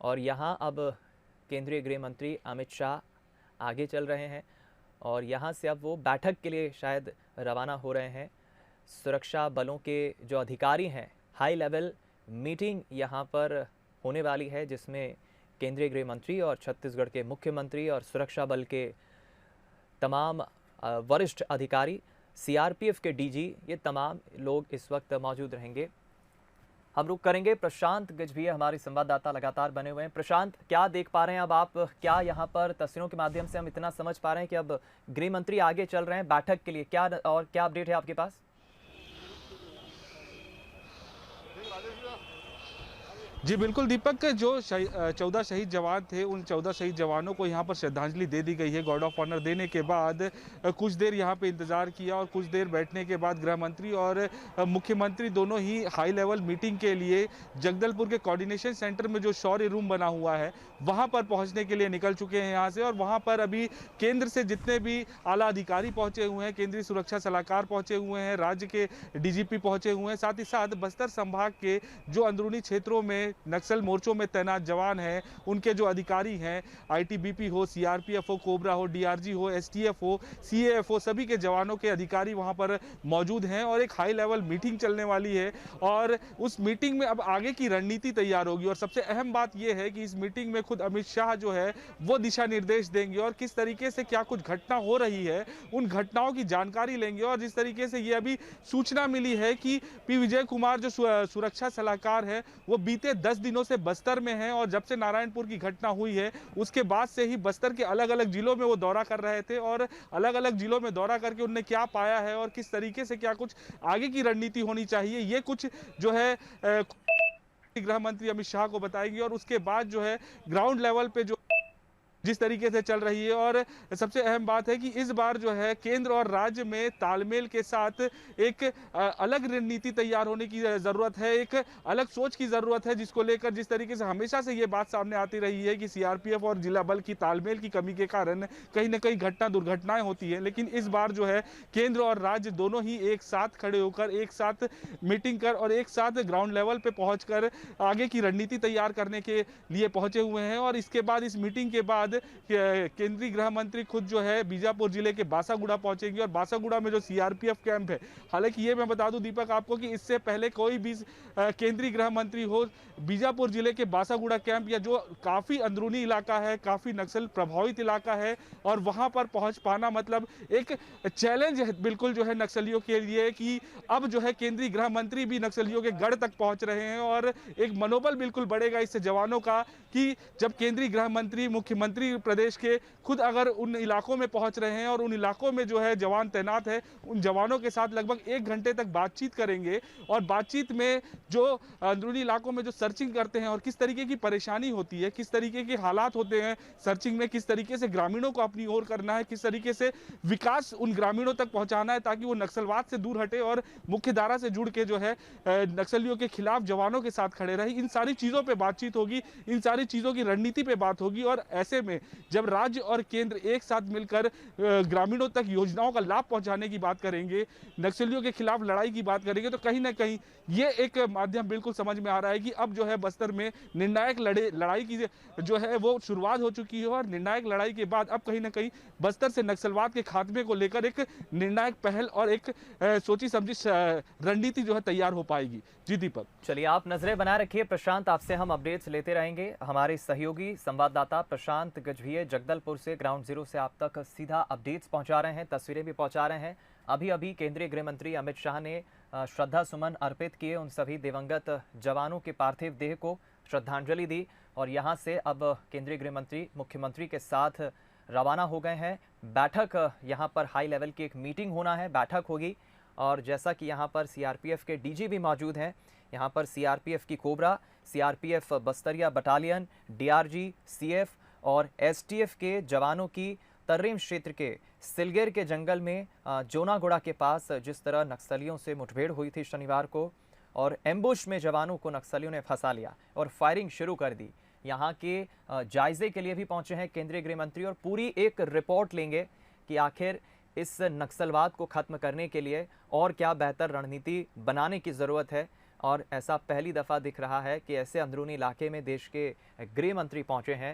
और यहाँ अब केंद्रीय गृह मंत्री अमित शाह आगे चल रहे हैं और यहाँ से अब वो बैठक के लिए शायद रवाना हो रहे हैं। सुरक्षा बलों के जो अधिकारी हैं, हाई लेवल मीटिंग यहाँ पर होने वाली है जिसमें केंद्रीय गृह मंत्री और छत्तीसगढ़ के मुख्यमंत्री और सुरक्षा बल के तमाम वरिष्ठ अधिकारी, सीआरपीएफ के डीजी, ये तमाम लोग इस वक्त मौजूद रहेंगे। हम रुक करेंगे। प्रशांत गजभिया हमारे संवाददाता लगातार बने हुए हैं। प्रशांत, क्या देख पा रहे हैं अब आप? क्या यहाँ पर तस्वीरों के माध्यम से हम इतना समझ पा रहे हैं कि अब गृह मंत्री आगे चल रहे हैं बैठक के लिए? क्या और क्या अपडेट है आपके पास? जी बिल्कुल दीपक, जो 14 शहीद जवान थे, उन 14 शहीद जवानों को यहाँ पर श्रद्धांजलि दे दी गई है। गार्ड ऑफ ऑनर देने के बाद कुछ देर यहाँ पे इंतजार किया और कुछ देर बैठने के बाद गृह मंत्री और मुख्यमंत्री दोनों ही हाई लेवल मीटिंग के लिए जगदलपुर के कोऑर्डिनेशन सेंटर में जो शौर्य रूम बना हुआ है वहाँ पर पहुँचने के लिए निकल चुके हैं यहाँ से। और वहाँ पर अभी केंद्र से जितने भी आला अधिकारी पहुँचे हुए हैं, केंद्रीय सुरक्षा सलाहकार पहुँचे हुए हैं, राज्य के डीजीपी पहुँचे हुए हैं, साथ ही साथ बस्तर संभाग के जो अंदरूनी क्षेत्रों में नक्सल मोर्चों में तैनात जवान हैं, उनके जो अधिकारी हैं, आईटीबीपी हो, सीआरपीएफ हो, कोबरा हो, डीआरजी हो, एसटीएफ हो, सीएएफ हो, सभी के जवानों के अधिकारी वहां पर मौजूद हैं और एक हाई लेवल मीटिंग चलने वाली है। और उस मीटिंग में अब आगे की रणनीति तैयार होगी और सबसे अहम बात यह है कि इस मीटिंग में खुद अमित शाह जो है वो दिशा निर्देश देंगे और किस तरीके से क्या कुछ घटना हो रही है उन घटनाओं की जानकारी लेंगे। और जिस तरीके से ये अभी सूचना मिली है कि पी विजय कुमार जो सुरक्षा सलाहकार है वो बीते 10 दिनों से बस्तर में हैं और जब से नारायणपुर की घटना हुई है उसके बाद से ही बस्तर के अलग अलग जिलों में वो दौरा कर रहे थे और अलग अलग जिलों में दौरा करके उन्होंने क्या पाया है और किस तरीके से क्या कुछ आगे की रणनीति होनी चाहिए, ये कुछ जो है गृह मंत्री अमित शाह को बताएंगे। और उसके बाद जो है ग्राउंड लेवल पे जो जिस तरीके से चल रही है, और सबसे अहम बात है कि इस बार जो है केंद्र और राज्य में तालमेल के साथ एक अलग रणनीति तैयार होने की जरूरत है, एक अलग सोच की जरूरत है, जिसको लेकर जिस तरीके से हमेशा से ये बात सामने आती रही है कि सीआरपीएफ और जिला बल की तालमेल की कमी के कारण कहीं ना कहीं दुर्घटनाएं होती है। लेकिन इस बार जो है केंद्र और राज्य दोनों ही एक साथ खड़े होकर, एक साथ मीटिंग कर और एक साथ ग्राउंड लेवल पे पहुंचकर आगे की रणनीति तैयार करने के लिए पहुंचे हुए हैं। और इसके बाद, इस मीटिंग के बाद केंद्रीय गृह मंत्री खुद जो है बीजापुर जिले के बासागुड़ा पहुंचेंगे और बासागुड़ा में जो सीआरपीएफ कैंप है, हालांकि ये मैं बता दूं दीपक आपको कि इससे पहले कोई भी केंद्रीय गृह मंत्री हो बीजापुर जिले के बासागुड़ा कैंप, या जो काफी अंदरूनी इलाका है, काफी नक्सल प्रभावित इलाका है, और वहां पर पहुंच पाना मतलब एक चैलेंज है बिल्कुल जो है नक्सलियों के लिए कि अब जो है केंद्रीय गृह मंत्री भी नक्सलियों के गढ़ तक पहुंच रहे हैं। और एक मनोबल बिल्कुल बढ़ेगा इससे जवानों का कि जब केंद्रीय गृह मंत्री, मुख्यमंत्री प्रदेश के खुद अगर उन इलाकों में पहुंच रहे हैं और उन इलाकों में जो है जवान तैनात है, उन जवानों के साथ लगभग 1 घंटे तक बातचीत करेंगे। और बातचीत में जो अंदरूनी इलाकों में जो सर्चिंग करते हैं और किस तरीके की परेशानी होती है, किस तरीके के हालात होते हैं सर्चिंग में, किस तरीके से ग्रामीणों को अपनी ओर करना है, किस तरीके से विकास उन ग्रामीणों तक पहुंचाना है ताकि वो नक्सलवाद से दूर हटे और मुख्य धारा से जुड़ के जो है नक्सलियों के खिलाफ जवानों के साथ खड़े रहे, इन सारी चीजों पर बातचीत होगी, इन सारी चीजों की रणनीति पे बात होगी। और ऐसे में जब राज्य और केंद्र एक साथ मिलकर ग्रामीणों तक योजनाओं का लाभ पहुंचाने की बात करेंगे, नक्सलियों के खिलाफ लड़ाई की बात करेंगे, तो कहीं ना कहीं ये एक माध्यम बिल्कुल समझ में आ रहा है कि अब जो है बस्तर में निर्णायक लड़ाई की जो है वो शुरुआत हो चुकी है। और निर्णायक लड़ाई के बाद अब कहीं ना कहीं बस्तर से नक्सलवाद के खात्मे को लेकर एक निर्णायक पहल और एक सोची समझी रणनीति जो है तैयार हो पाएगी। जी दीपक। चलिए, आप नजरें बनाए रखिए। प्रशांत, आपसे हम अपडेट्स लेते रहेंगे। हमारे सहयोगी संवाददाता प्रशांत गजभिया जगदलपुर से, ग्राउंड जीरो से आप तक सीधा अपडेट्स पहुंचा रहे हैं, तस्वीरें भी पहुंचा रहे हैं। अभी अभी केंद्रीय गृह मंत्री अमित शाह ने श्रद्धा सुमन अर्पित किए, उन सभी दिवंगत जवानों के पार्थिव देह को श्रद्धांजलि दी और यहाँ से अब केंद्रीय गृह मंत्री मुख्यमंत्री के साथ रवाना हो गए हैं। बैठक, यहाँ पर हाई लेवल की एक मीटिंग होना है, बैठक होगी। और जैसा कि यहाँ पर सीआरपीएफ के डीजी भी मौजूद हैं, यहाँ पर सीआरपीएफ की कोबरा, सीआरपीएफ बस्तरिया बटालियन, डीआरजी, सीएफ और एसटीएफ के जवानों की तर्रेम क्षेत्र के सिलगेर के जंगल में जोनागुड़ा के पास जिस तरह नक्सलियों से मुठभेड़ हुई थी शनिवार को, और एम्बुश में जवानों को नक्सलियों ने फंसा लिया और फायरिंग शुरू कर दी, यहाँ के जायजे के लिए भी पहुंचे हैं केंद्रीय गृह मंत्री और पूरी एक रिपोर्ट लेंगे कि आखिर इस नक्सलवाद को खत्म करने के लिए और क्या बेहतर रणनीति बनाने की ज़रूरत है। और ऐसा पहली दफ़ा दिख रहा है कि ऐसे अंदरूनी इलाके में देश के गृह मंत्री पहुंचे हैं।